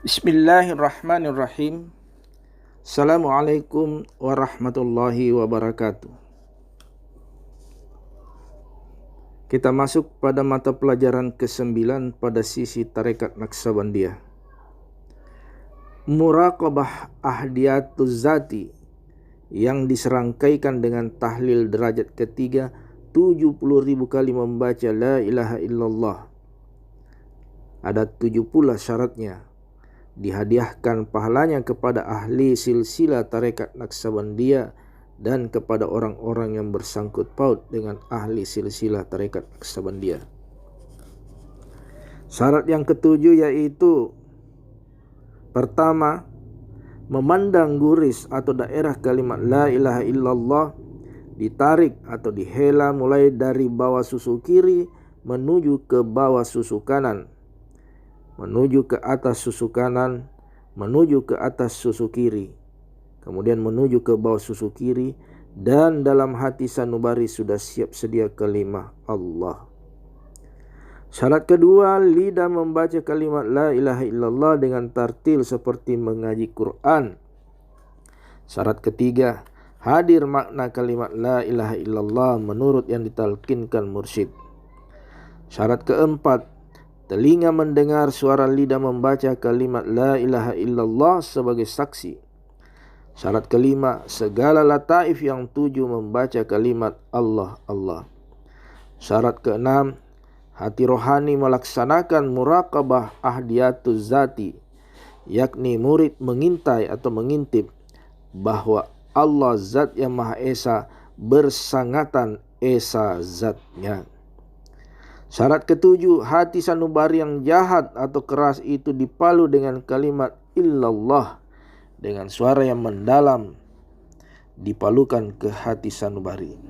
Bismillahirrahmanirrahim. Assalamualaikum warahmatullahi wabarakatuh. Kita masuk pada mata pelajaran ke-9 pada sisi Tarekat Naqsabandiyah. Muraqabah ahdiyatuz zati yang diserangkaikan dengan tahlil derajat ketiga 70.000 kali membaca la ilaha illallah. Ada 7 pula syaratnya. Dihadiahkan pahalanya kepada ahli silsilah tarekat Naqsabandiyah dan kepada orang-orang yang bersangkut paut dengan ahli silsilah tarekat Naqsabandiyah. Syarat yang ketujuh yaitu pertama, memandang guris atau daerah kalimat la ilaha illallah ditarik atau dihela mulai dari bawah susu kiri menuju ke bawah susu kanan, menuju ke atas susu kanan, menuju ke atas susu kiri, kemudian menuju ke bawah susu kiri, dan dalam hati sanubari sudah siap sedia kalimah Allah. Syarat kedua, lidah membaca kalimat la ilaha illallah dengan tartil seperti mengaji Quran. Syarat ketiga, hadir makna kalimat la ilaha illallah menurut yang ditalkinkan mursyid. Syarat keempat, telinga mendengar suara lidah membaca kalimat la ilaha illallah sebagai saksi. Syarat kelima, segala lataif yang 7 membaca kalimat Allah Allah. Syarat keenam, hati rohani melaksanakan muraqabah ahdiyatuz zati, yakni murid mengintai atau mengintip bahwa Allah zat yang Maha Esa bersangatan esa zatnya. Syarat ketujuh, hati sanubari yang jahat atau keras itu dipalu dengan kalimat illallah dengan suara yang mendalam, dipalukan ke hati sanubari.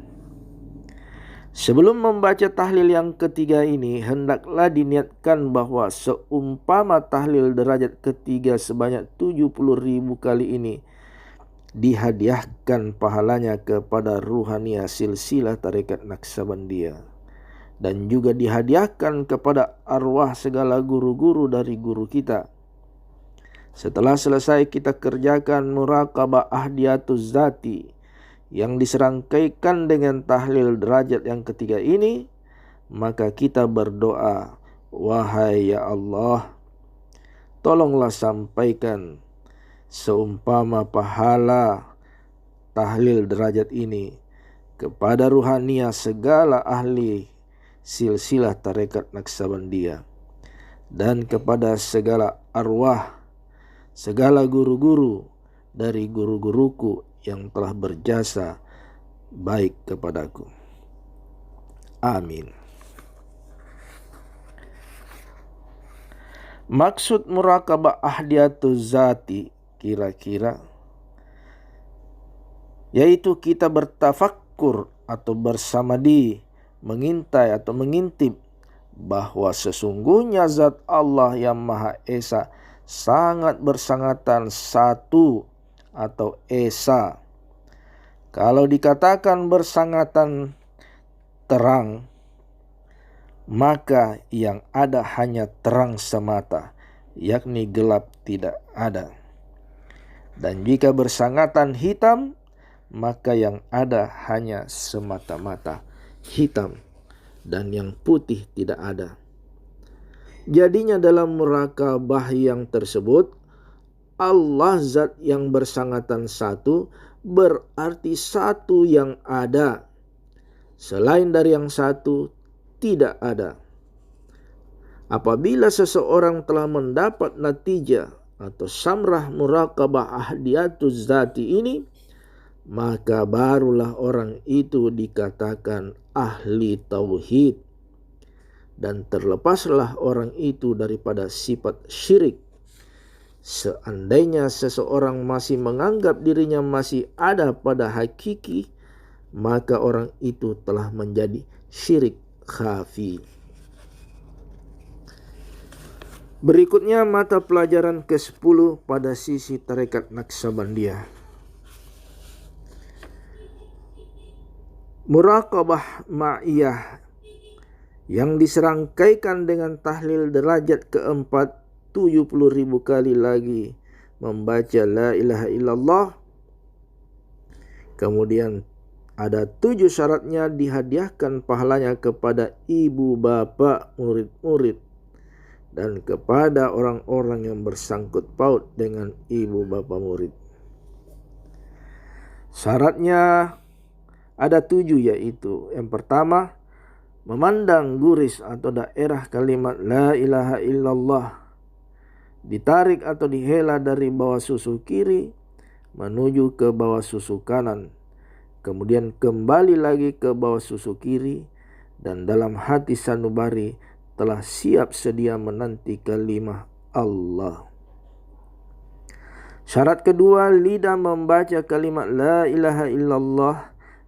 Sebelum membaca tahlil yang ketiga ini, hendaklah diniatkan bahwa seumpama tahlil derajat ketiga sebanyak 70.000 kali ini dihadiahkan pahalanya kepada ruhaniah silsilah tarekat Naqsabandiyah, dan juga dihadiahkan kepada arwah segala guru-guru dari guru kita. Setelah selesai kita kerjakan muraqabah ahdiyatuz zati yang diserangkaikan dengan tahlil derajat yang ketiga ini, maka kita berdoa, wahai ya Allah, tolonglah sampaikan seumpama pahala tahlil derajat ini kepada ruhaniah segala ahli silsilah tarekat Naqsabandiyah dan kepada segala arwah segala guru-guru dari guru-guruku yang telah berjasa baik kepadaku. Amin. Maksud muraqabah ahdiyatuz zati kira-kira yaitu kita bertafakkur atau bersamadi, mengintai atau mengintip bahwa sesungguhnya zat Allah yang Maha Esa sangat bersangatan satu atau esa. Kalau dikatakan bersangatan terang, maka yang ada hanya terang semata, yakni gelap tidak ada. Dan jika bersangatan hitam, maka yang ada hanya semata-mata hitam, dan yang putih tidak ada. Jadinya dalam muraqabah yang tersebut, Allah zat yang bersangatan satu berarti satu yang ada. Selain dari yang satu tidak ada. Apabila seseorang telah mendapat natijah atau samrah muraqabah ahdiyatuz zati ini, maka barulah orang itu dikatakan ahli tauhid, dan terlepaslah orang itu daripada sifat syirik. Seandainya seseorang masih menganggap dirinya masih ada pada hakiki, maka orang itu telah menjadi syirik khafi. Berikutnya mata pelajaran ke-10 pada sisi tarekat Naqsabandiyah. Muraqabah ma'iyah yang diserangkaikan dengan tahlil derajat keempat 70.000 kali lagi membaca la ilaha illallah. Kemudian ada 7 syaratnya, dihadiahkan pahalanya kepada ibu bapak murid-murid dan kepada orang-orang yang bersangkut paut dengan ibu bapak murid. Syaratnya ada 7, yaitu yang pertama, memandang guris atau daerah kalimat la ilaha illallah, ditarik atau dihela dari bawah susu kiri menuju ke bawah susu kanan, kemudian kembali lagi ke bawah susu kiri, dan dalam hati sanubari telah siap sedia menanti kalimah Allah. Syarat kedua, lidah membaca kalimat la ilaha illallah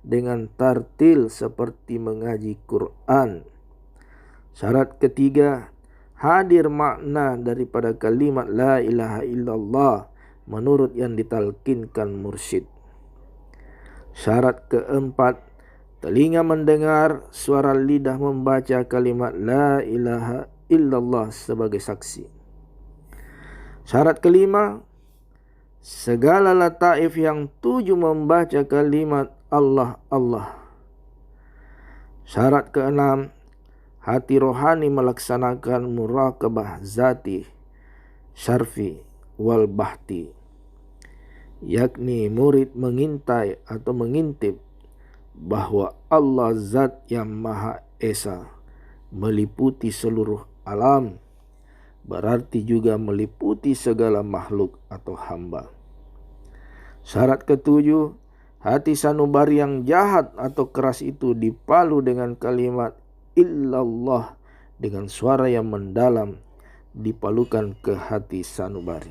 dengan tartil seperti mengaji Quran. Syarat ketiga, hadir makna daripada kalimat la ilaha illallah menurut yang ditalkinkan mursyid. Syarat keempat, telinga mendengar suara lidah membaca kalimat la ilaha illallah sebagai saksi. Syarat kelima, segala lataif yang 7 membaca kalimat Allah Allah. Syarat keenam, hati rohani melaksanakan muraqabah zati, syarfi wal bahti, yakni murid mengintai atau mengintip bahwa Allah zat yang Maha Esa, meliputi seluruh alam, berarti juga meliputi segala makhluk atau hamba. Syarat ketujuh, hati sanubari yang jahat atau keras itu dipalu dengan kalimat illallah dengan suara yang mendalam, dipalukan ke hati sanubari.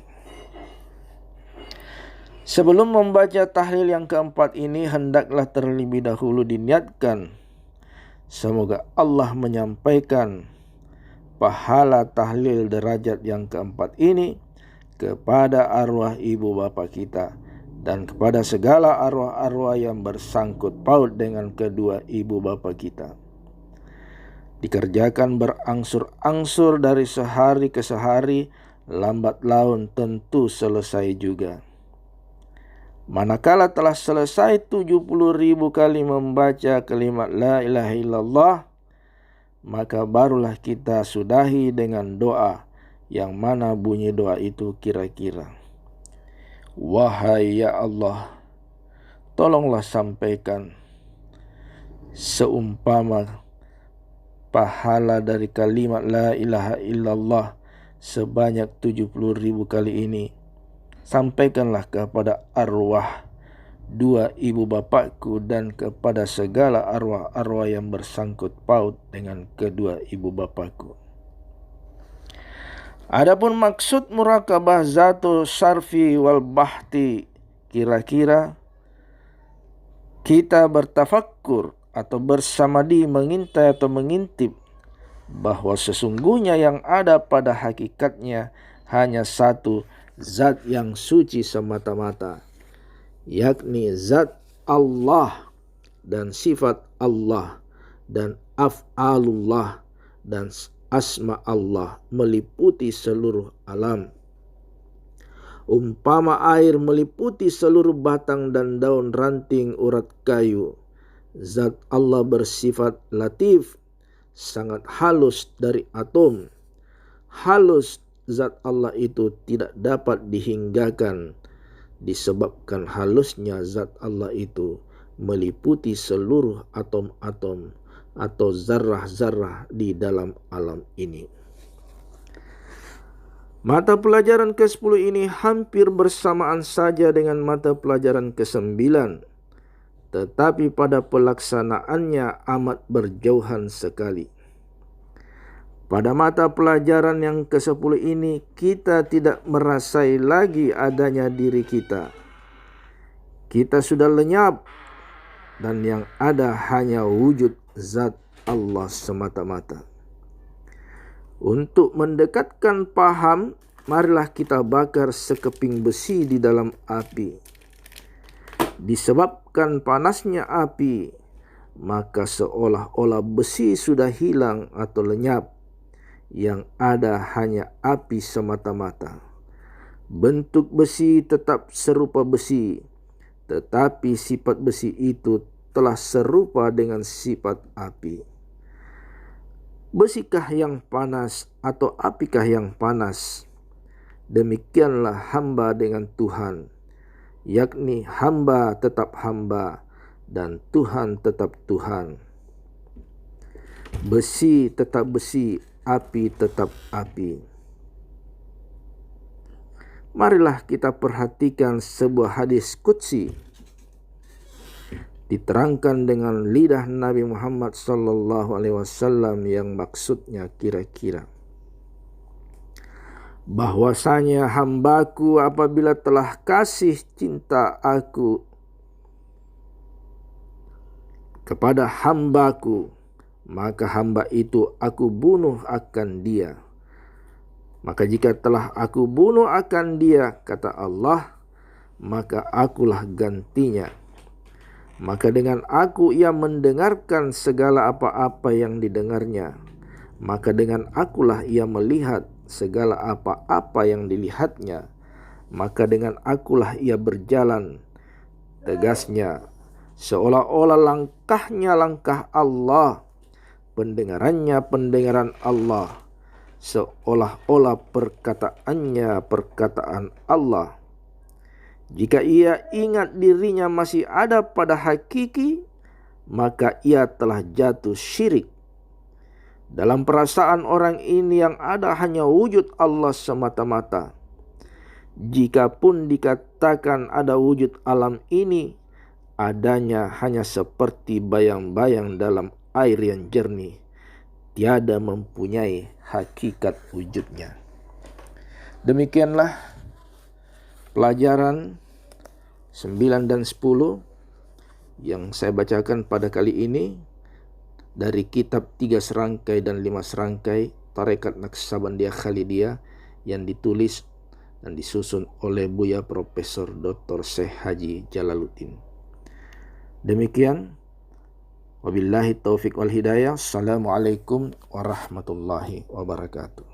Sebelum membaca tahlil yang keempat ini, hendaklah terlebih dahulu diniatkan semoga Allah menyampaikan pahala tahlil derajat yang keempat ini kepada arwah ibu bapa kita dan kepada segala arwah-arwah yang bersangkut paut dengan kedua ibu bapa kita. Dikerjakan berangsur-angsur dari sehari ke sehari, lambat laun tentu selesai juga. Manakala telah selesai 70.000 kali membaca kalimat la ilaha illallah, maka barulah kita sudahi dengan doa, yang mana bunyi doa itu kira-kira, wahai ya Allah, tolonglah sampaikan seumpama pahala dari kalimat la ilaha illallah sebanyak 70.000 kali ini. Sampaikanlah kepada arwah dua ibu bapakku dan kepada segala arwah-arwah yang bersangkut paut dengan kedua ibu bapakku. Adapun maksud muraqabah zatu syarfi wal bahti, kira-kira kita bertafakkur atau bersamadi, mengintai atau mengintip bahwa sesungguhnya yang ada pada hakikatnya hanya satu zat yang suci semata-mata, yakni zat Allah dan sifat Allah dan af'alullah dan asma Allah meliputi seluruh alam. Umpama air meliputi seluruh batang dan daun ranting urat kayu, zat Allah bersifat latif, sangat halus dari atom. Halus zat Allah itu tidak dapat dihinggakan, disebabkan halusnya zat Allah itu meliputi seluruh atom-atom atau zarrah-zarrah di dalam alam ini. Mata pelajaran ke-10 ini hampir bersamaan saja dengan mata pelajaran ke-9, tetapi pada pelaksanaannya amat berjauhan sekali. Pada mata pelajaran yang ke-10 ini, kita tidak merasai lagi adanya diri kita. Kita sudah lenyap dan yang ada hanya wujud zat Allah semata-mata. Untuk mendekatkan paham, marilah kita bakar sekeping besi di dalam api. Disebabkan panasnya api, maka seolah-olah besi sudah hilang atau lenyap, yang ada hanya api semata-mata. Bentuk besi tetap serupa besi, tetapi sifat besi itu telah serupa dengan sifat api. Besikah yang panas atau apikah yang panas? Demikianlah hamba dengan Tuhan, yakni hamba tetap hamba dan Tuhan tetap Tuhan. Besi tetap besi, api tetap api. Marilah kita perhatikan sebuah hadis qudsi diterangkan dengan lidah Nabi Muhammad SAW yang maksudnya kira-kira bahwasanya hambaku apabila telah kasih cinta aku kepada hambaku, maka hamba itu aku bunuh akan dia. Maka jika telah aku bunuh akan dia, kata Allah, maka akulah gantinya. Maka dengan aku ia mendengarkan segala apa-apa yang didengarnya. Maka dengan akulah ia melihat segala apa-apa yang dilihatnya. Maka dengan akulah ia berjalan, tegasnya, seolah-olah langkahnya langkah Allah, pendengarannya pendengaran Allah, seolah-olah perkataannya perkataan Allah. Jika ia ingat dirinya masih ada pada hakiki, maka ia telah jatuh syirik. Dalam perasaan orang ini yang ada hanya wujud Allah semata-mata. Jikapun dikatakan ada wujud alam ini, adanya hanya seperti bayang-bayang dalam air yang jernih, tiada mempunyai hakikat wujudnya. Demikianlah pelajaran 9 dan 10 yang saya bacakan pada kali ini dari kitab 3 serangkai dan 5 serangkai Tarekat Naqsabandiyah Khalidiyah yang ditulis dan disusun oleh Buya Profesor Dr. Syekh Haji Jalaluddin. Demikian, wabillahi taufiq wal hidayah. Assalamualaikum warahmatullahi wabarakatuh.